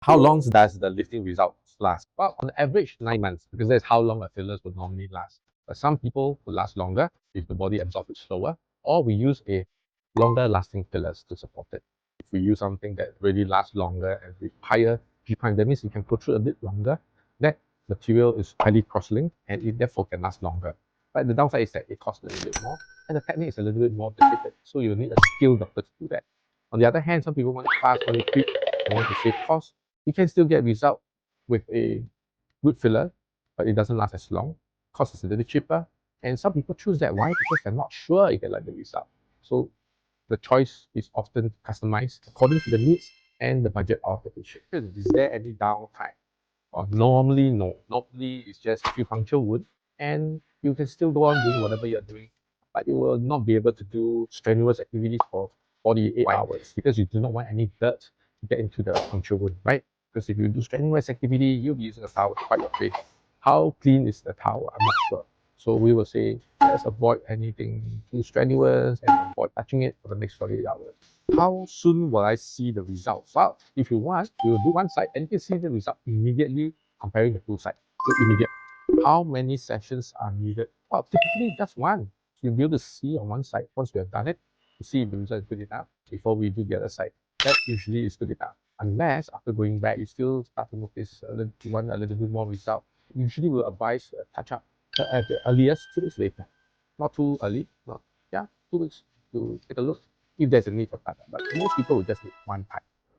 How long does the lifting results last? Well, on average, 9 months, because that's how long a fillers would normally last. But some people will last longer if the body absorbs it slower, or we use a longer lasting fillers to support it. If we use something that really lasts longer and with higher G prime, that means it can protrude a bit longer. That material is highly cross-linked and it therefore can last longer. But the downside is that it costs a little bit more and the technique is a little bit more difficult. So you need a skilled doctor to do that. On the other hand, some people want it fast, want it quick, and want to save costs. You can still get result with a good filler, but it doesn't last as long. Cost is a little cheaper. And some people choose that. Why? Because they're not sure if they like the result. So the choice is often customized according to the needs and the budget of the patient. Is there any downtime? Or normally, no. Normally, it's just if you puncture wound and you can still go on doing whatever you're doing, but you will not be able to do strenuous activities for 48 hours because you do not want any dirt to get into the puncture wound, right? Because if you do strenuous activity, you'll be using a towel to wipe your face. How clean is the towel? I'm not sure. So we will say, let's avoid anything too strenuous and avoid touching it for the next 48 hours. How soon will I see the results? Well, if you want, we will do one side and you can see the result immediately comparing the two sides. So immediate. How many sessions are needed? Well, typically just one. You'll be able to see on one side once we have done it to see if the result is good enough before we do the other side. That usually is good enough. Unless after going back, you still start to notice you want a little bit more result. Usually we'll advise touch up at the earliest 2 weeks later. Not too early, not 2 weeks to take a look if there's a need for touch up. But most people will just need one time.